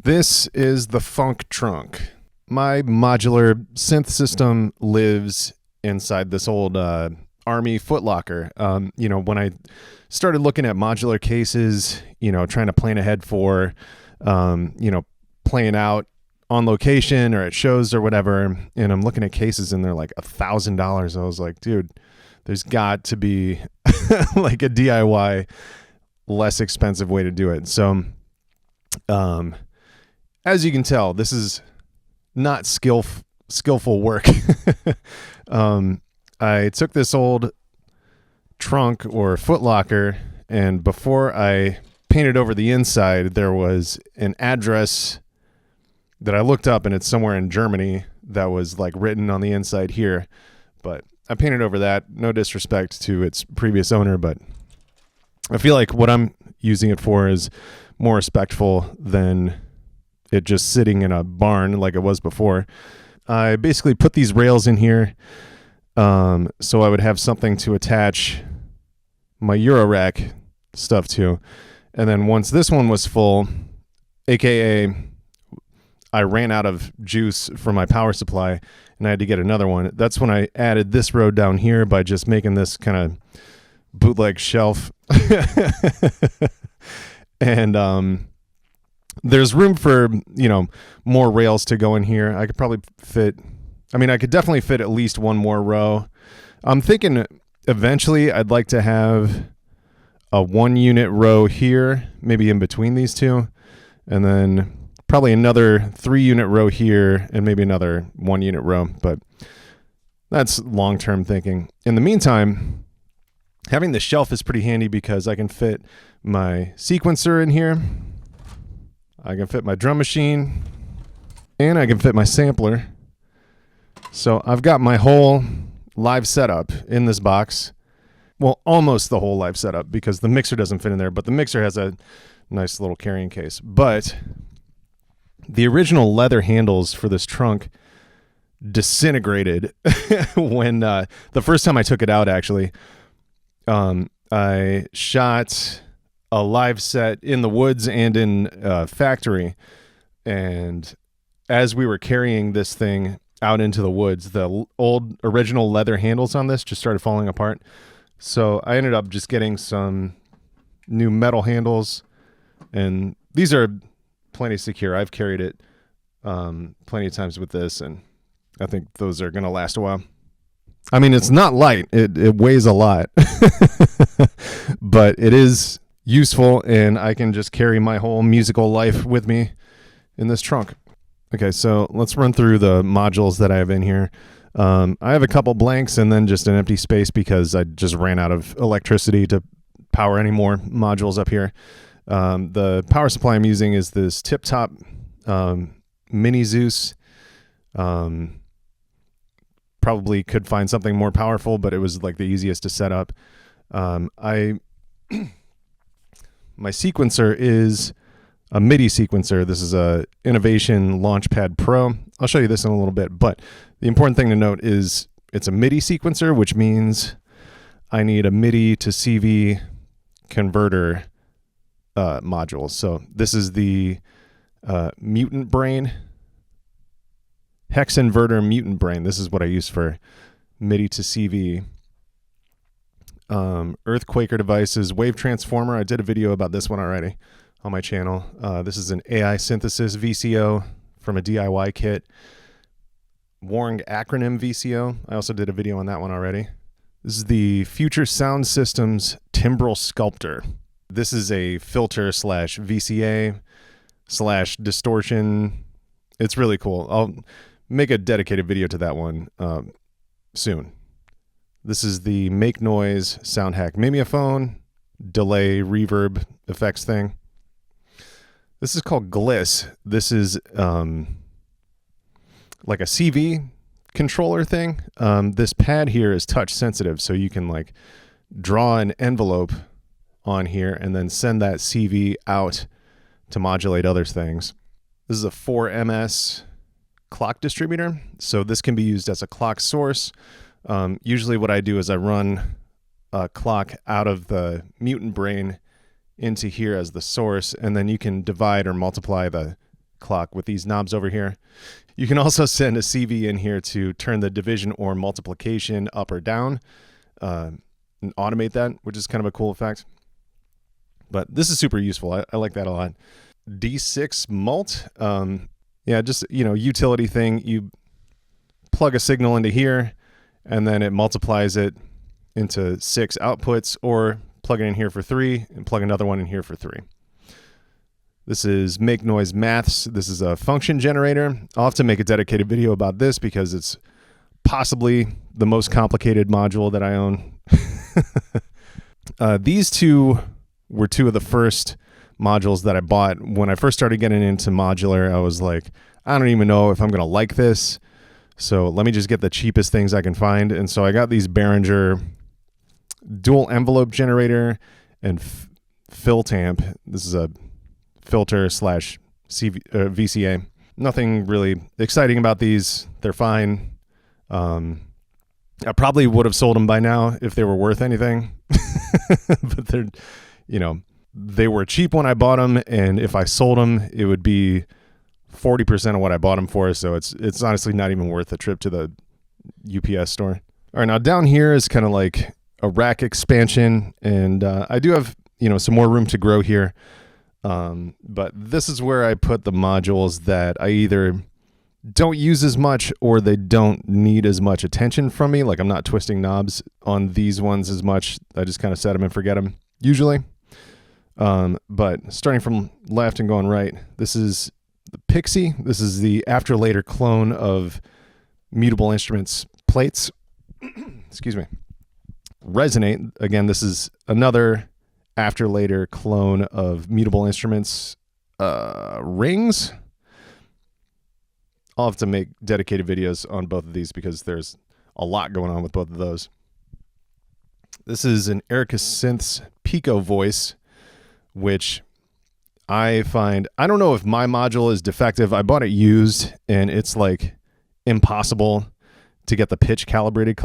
This is the Funk Trunk. My modular synth system lives inside this old Army footlocker. When I started looking at modular cases, trying to plan ahead for, playing out on location or at shows or whatever, and I'm looking at cases and they're like $1,000. I was like, dude, there's got to be like a DIY, less expensive way to do it. So, as you can tell, this is not skillful work. I took this old trunk or footlocker, and before I painted over the inside, there was an address that I looked up, and it's somewhere in Germany that was like written on the inside here. But I painted over that. No disrespect to its previous owner, but I feel like what I'm using it for is more respectful than it just sitting in a barn like it was before. I basically put these rails in here so I would have something to attach my eurorack stuff to. And then once this one was full, aka I ran out of juice for my power supply and I had to get another one, that's when I added this row down here by just making this kind of bootleg shelf. And there's room for, more rails to go in here. I could definitely fit at least one more row. I'm thinking eventually I'd like to have a 1 unit row here, maybe in between these two, and then probably another 3 unit row here and maybe another 1 unit row, but that's long-term thinking. In the meantime, having the shelf is pretty handy because I can fit my sequencer in here. I can fit my drum machine, and I can fit my sampler. So I've got my whole live setup in this box. Well, almost the whole live setup because the mixer doesn't fit in there, but the mixer has a nice little carrying case. But the original leather handles for this trunk disintegrated when the first time I took it out, actually. I shot a live set in the woods and in a factory, and as we were carrying this thing out into the woods, the old original leather handles on this just started falling apart. So I ended up just getting some new metal handles, and these are plenty secure. I've carried it plenty of times with this, and I think those are going to last a while. I mean, it's not light. It weighs a lot, but it is useful, and I can just carry my whole musical life with me in this trunk. Okay, so let's run through the modules that I have in here. I have a couple blanks and then just an empty space because I just ran out of electricity to power any more modules up here. The power supply I'm using is this Tip Top Mini Zeus. Probably could find something more powerful, but it was like the easiest to set up. My sequencer is a MIDI sequencer. This is a Innovation Launchpad Pro. I'll show you this in a little bit, but the important thing to note is it's a MIDI sequencer, which means I need a MIDI to CV converter module. So this is the Mutant Brain, Hex Inverter Mutant Brain. This is what I use for MIDI to CV. Earthquaker devices, Wave Transformer. I did a video about this one already on my channel. This is an AI synthesis VCO from a DIY kit. Warned acronym VCO. I also did a video on that one already. This is the Future Sound Systems Timbral Sculptor. This is a filter slash VCA slash distortion. It's really cool. I'll make a dedicated video to that one soon. This is the Make Noise Sound Hack Mimeophone delay reverb effects thing. This is called Gliss. This is like a CV controller thing. This pad here is touch sensitive, so you can like draw an envelope on here and then send that CV out to modulate other things. This is a 4MS clock distributor, so this can be used as a clock source. Usually what I do is I run a clock out of the Mutant Brain into here as the source, and then you can divide or multiply the clock with these knobs over here. You can also send a CV in here to turn the division or multiplication up or down and automate that, which is kind of a cool effect. But this is super useful. I like that a lot. D6 mult. Yeah, just, utility thing. You plug a signal into here, and then it multiplies it into 6 outputs, or plug it in here for 3 and plug another one in here for 3. This is Make Noise Maths. This is a function generator. I'll have to make a dedicated video about this because it's possibly the most complicated module that I own. These two were two of the first modules that I bought. When I first started getting into modular, I was like, I don't even know if I'm going to like this. So let me just get the cheapest things I can find. And so I got these Behringer dual envelope generator and FilTamp. This is a filter slash VCA. Nothing really exciting about these. They're fine. I probably would have sold them by now if they were worth anything. But they're, they were cheap when I bought them, and if I sold them, it would be 40% of what I bought them for. So it's honestly not even worth a trip to the UPS store. All right, now down here is kind of like a rack expansion, and I do have some more room to grow here. But this is where I put the modules that I either don't use as much or they don't need as much attention from me. Like I'm not twisting knobs on these ones as much. I just kind of set them and forget them usually. But starting from left and going right, this is the Pixie. This is the after later clone of Mutable Instruments plates. Excuse me. Resonate. Again, this is another after later clone of Mutable Instruments rings. I'll have to make dedicated videos on both of these because there's a lot going on with both of those. This is an Erica Synths Pico voice, which I find, I don't know if my module is defective. I bought it used, and it's like impossible to get the pitch calibrated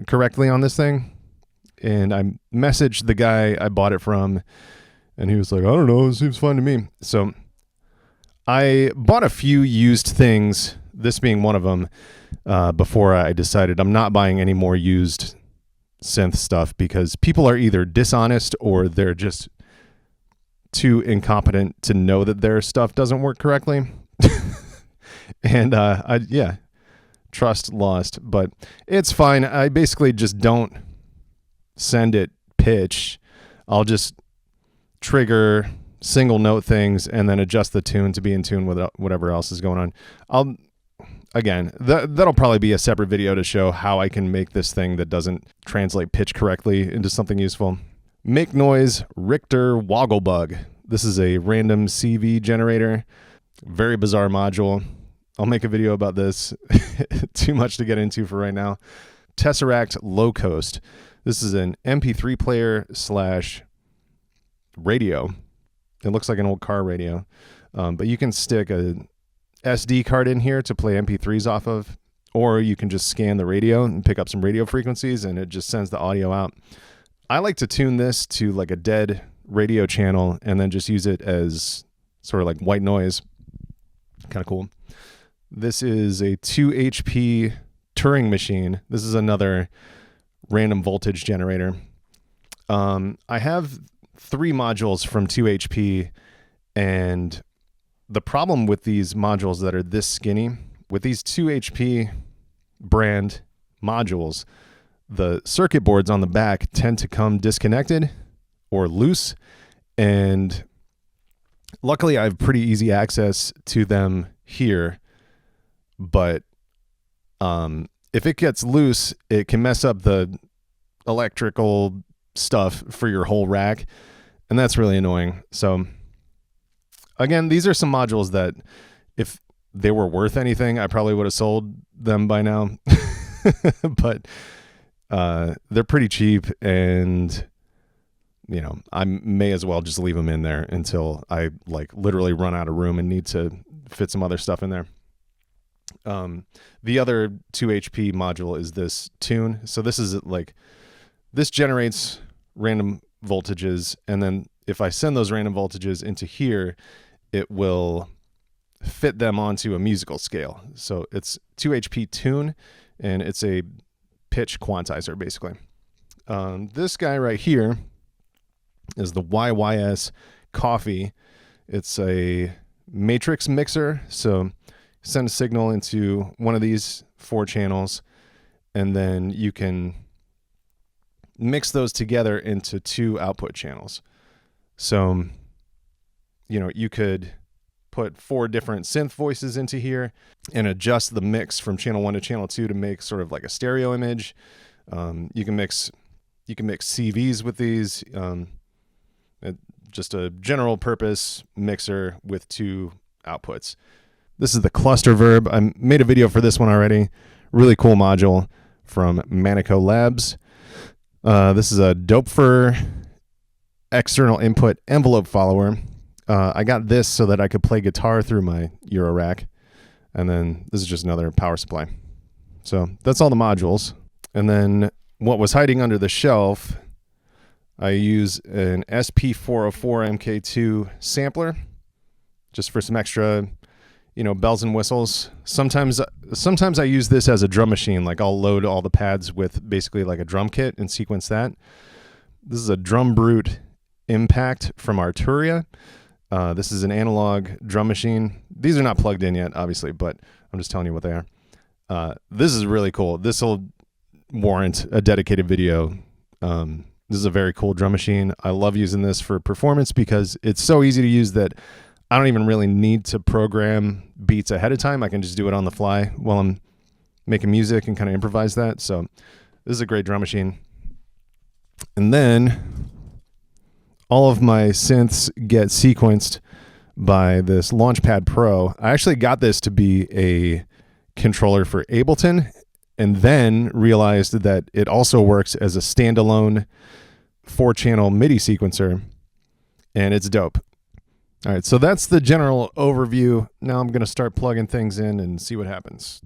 correctly on this thing. And I messaged the guy I bought it from, and he was like, I don't know, it seems fine to me. So I bought a few used things, this being one of them, before I decided I'm not buying any more used synth stuff because people are either dishonest or they're just too incompetent to know that their stuff doesn't work correctly. And trust lost, but it's fine. I basically just don't send it pitch. I'll just trigger single note things and then adjust the tune to be in tune with whatever else is going on. That'll probably be a separate video to show how I can make this thing that doesn't translate pitch correctly into something useful. Make Noise Richter Wogglebug. This is a random CV generator. Very bizarre module. I'll make a video about this. Too much to get into for right now. Tesseract Low Coast. This is an MP3 player / radio. It looks like an old car radio. But you can stick a SD card in here to play MP3s off of, or you can just scan the radio and pick up some radio frequencies and it just sends the audio out. I like to tune this to like a dead radio channel and then just use it as sort of like white noise. Kind of cool. This is a 2 HP Turing machine. This is another random voltage generator. I have 3 modules from 2 HP, and the problem with these modules that are this skinny, with these 2 HP brand modules, the circuit boards on the back tend to come disconnected or loose, and luckily I have pretty easy access to them here, but if it gets loose, it can mess up the electrical stuff for your whole rack, and that's really annoying. So again, these are some modules that if they were worth anything, I probably would have sold them by now. But they're pretty cheap, and I may as well just leave them in there until I like literally run out of room and need to fit some other stuff in there. The other 2 HP module is this tune. So this is like, this generates random voltages, and then if I send those random voltages into here, it will fit them onto a musical scale. So it's 2 HP tune, and it's a pitch quantizer basically. This guy right here is the YYS Coffee. It's a matrix mixer. So send a signal into one of these 4 channels, and then you can mix those together into 2 output channels. So, you could put 4 different synth voices into here and adjust the mix from channel 1 to channel 2 to make sort of like a stereo image. You can mix CVs with these. Just a general purpose mixer with 2 outputs. This is the cluster verb. I made a video for this one already. Really cool module from Manico Labs. This is a Dopefer external input envelope follower. I got this so that I could play guitar through my eurorack. And then this is just another power supply. So that's all the modules. And then what was hiding under the shelf, I use an SP404 MK2 sampler just for some extra, bells and whistles. Sometimes I use this as a drum machine. Like I'll load all the pads with basically like a drum kit and sequence that. This is a Drum Brute Impact from Arturia. This is an analog drum machine. These are not plugged in yet, obviously, but I'm just telling you what they are. This is really cool. This will warrant a dedicated video. This is a very cool drum machine. I love using this for performance because it's so easy to use that I don't even really need to program beats ahead of time. I can just do it on the fly while I'm making music and kind of improvise that. So this is a great drum machine. And then all of my synths get sequenced by this Launchpad Pro. I actually got this to be a controller for Ableton, and then realized that it also works as a standalone 4-channel MIDI sequencer, and it's dope. All right, so that's the general overview. Now I'm going to start plugging things in and see what happens.